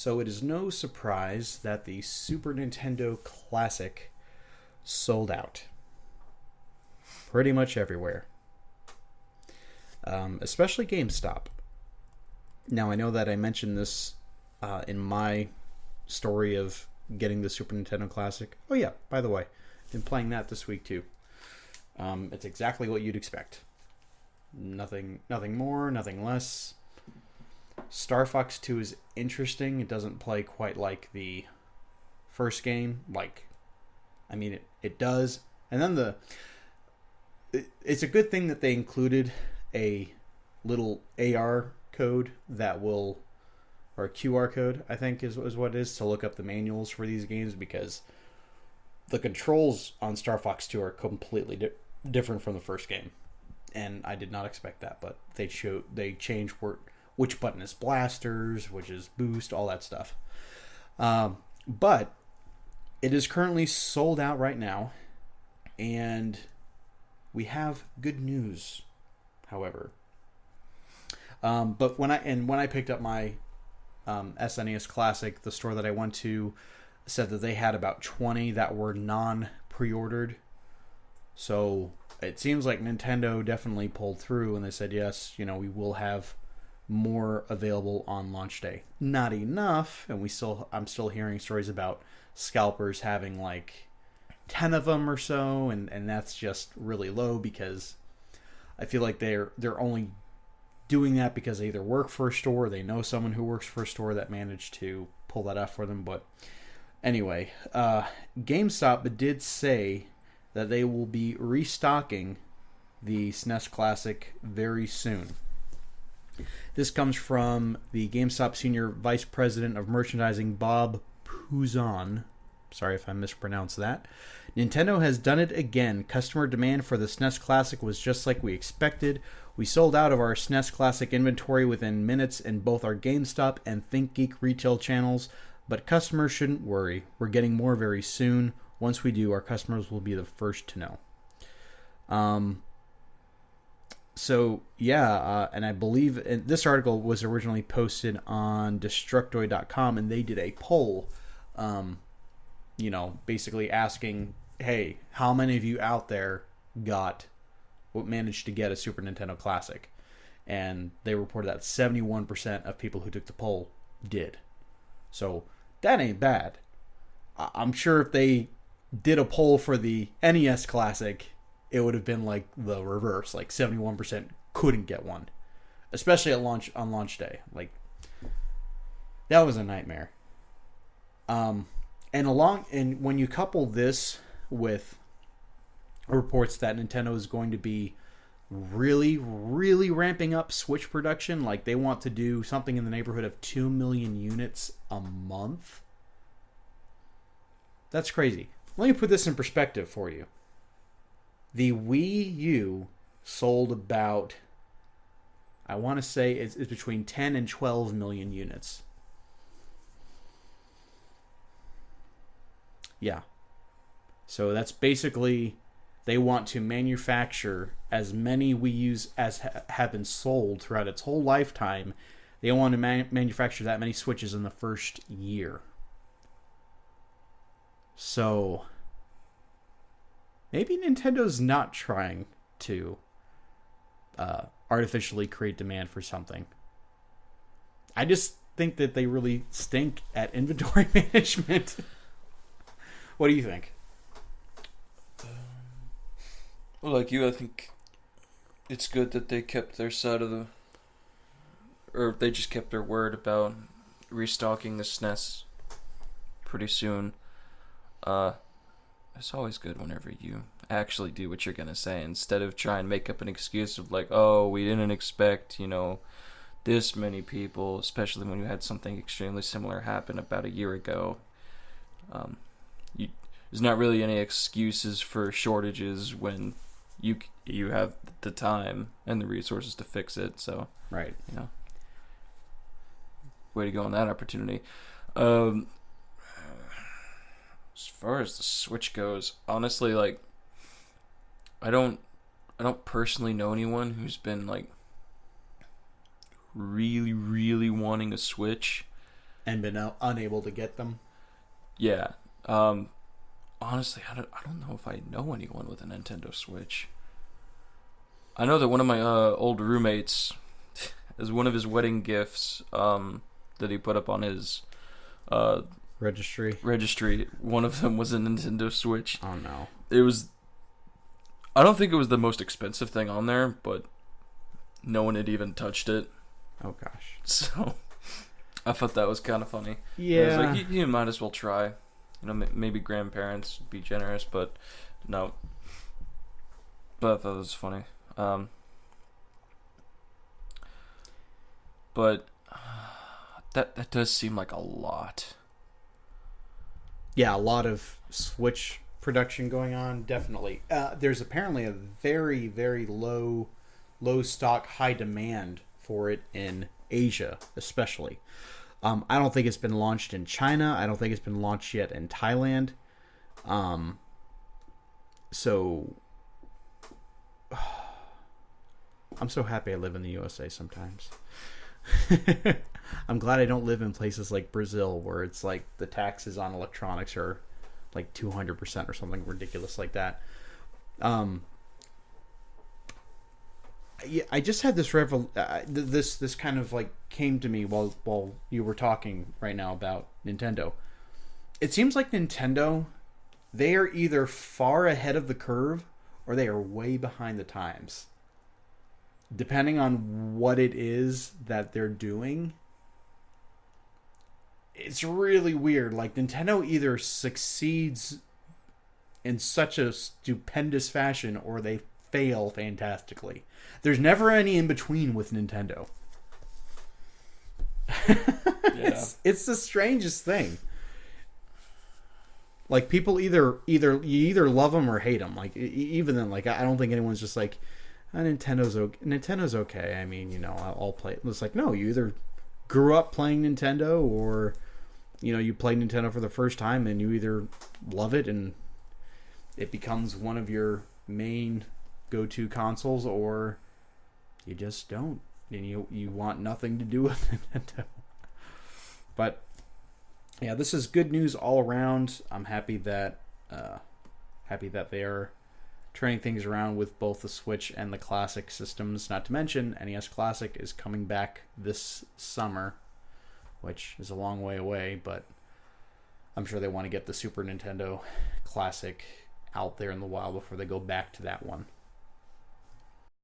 So it is no surprise that the Super Nintendo Classic sold out pretty much everywhere, especially GameStop. Now, I know that I mentioned this in my story of getting the Super Nintendo Classic. Oh yeah, by the way, I've been playing that this week too. It's exactly what you'd expect. Nothing more, nothing less. Star Fox 2 is interesting. It doesn't play quite like the first game. It does. And then it's a good thing that they included a little AR code or a QR code, I think is what it is, to look up the manuals for these games, because the controls on Star Fox 2 are completely different from the first game. And I did not expect that, but they changed which button is blasters, which is boost, all that stuff. But it is currently sold out right now, and we have good news, however. But when I picked up my SNES Classic, the store that I went to said that they had about 20 that were non-pre-ordered. So it seems like Nintendo definitely pulled through, and they said, yes, we will have more available on launch day. Not enough, and I'm still hearing stories about scalpers having like 10 of them or so, and that's just really low, because I feel like they're only doing that because they either work for a store or they know someone who works for a store that managed to pull that off for them. But anyway, GameStop did say that they will be restocking the SNES Classic very soon. This comes from the GameStop Senior Vice President of Merchandising, Bob Puzon. Sorry if I mispronounced that. Nintendo has done it again. Customer demand for the SNES Classic was just like we expected. We sold out of our SNES Classic inventory within minutes in both our GameStop and ThinkGeek retail channels, but customers shouldn't worry. We're getting more very soon. Once we do, our customers will be the first to know. And I believe this article was originally posted on Destructoid.com, and they did a poll, basically asking, hey, how many of you out there managed to get a Super Nintendo Classic? And they reported that 71% of people who took the poll did. So that ain't bad. I'm sure if they did a poll for the NES Classic, it would have been like the reverse. Like 71% couldn't get one, especially on launch day. Like, that was a nightmare. And when you couple this with reports that Nintendo is going to be really, really ramping up Switch production, like they want to do something in the neighborhood of 2 million units a month. That's crazy. Let me put this in perspective for you. The Wii U sold about, I want to say it's between 10 and 12 million units. Yeah. So that's basically, they want to manufacture as many Wii U's as have been sold throughout its whole lifetime. They want to manufacture that many Switches in the first year. So maybe Nintendo's not trying to artificially create demand for something. I just think that they really stink at inventory management. What do you think? Well, like you, I think it's good that they kept their side of or they just kept their word about restocking the SNES pretty soon. It's always good whenever you actually do what you're gonna say, instead of trying to make up an excuse of like, oh, we didn't expect, this many people, especially when you had something extremely similar happen about a year ago. There's not really any excuses for shortages when you have the time and the resources to fix it. So right, way to go on that opportunity. As far as the Switch goes, honestly, like, I don't personally know anyone who's been like really, really wanting a Switch. and been unable to get them. Yeah. Honestly, I don't know if I know anyone with a Nintendo Switch. I know that one of my old roommates, as one of his wedding gifts that he put up on his registry, one of them was a Nintendo Switch. Oh no. I don't think it was the most expensive thing on there, but no one had even touched it. Oh gosh. So I thought that was kind of funny. Yeah. I was like, you might as well try. Maybe grandparents would be generous, but no. But I thought it was funny. But that does seem like a lot. Yeah, a lot of Switch production going on, definitely. There's apparently a very, very low stock, high demand for it in Asia, especially. I don't think it's been launched in China. I don't think it's been launched yet in Thailand. So I'm so happy I live in the USA sometimes. I'm glad I don't live in places like Brazil where it's like the taxes on electronics are like 200% or something ridiculous like that. Yeah, I just had this this kind of like came to me while you were talking right now about Nintendo. It seems like Nintendo, they are either far ahead of the curve or they are way behind the times. Depending on what it is that they're doing, it's really weird. Like, Nintendo either succeeds in such a stupendous fashion or they fail fantastically. There's never any in between with Nintendo. Yeah. It's the strangest thing. Like, people you either love them or hate them. Like, even then, like, I don't think anyone's just like, Nintendo's okay. I mean, I'll play it. It's like, no, you either grew up playing Nintendo or, you played Nintendo for the first time and you either love it and it becomes one of your main go-to consoles, or you just don't. And you want nothing to do with Nintendo. But, yeah, this is good news all around. I'm happy that they are turning things around with both the Switch and the Classic systems. Not to mention, NES Classic is coming back this summer, which is a long way away, but I'm sure they want to get the Super Nintendo Classic out there in the wild before they go back to that one.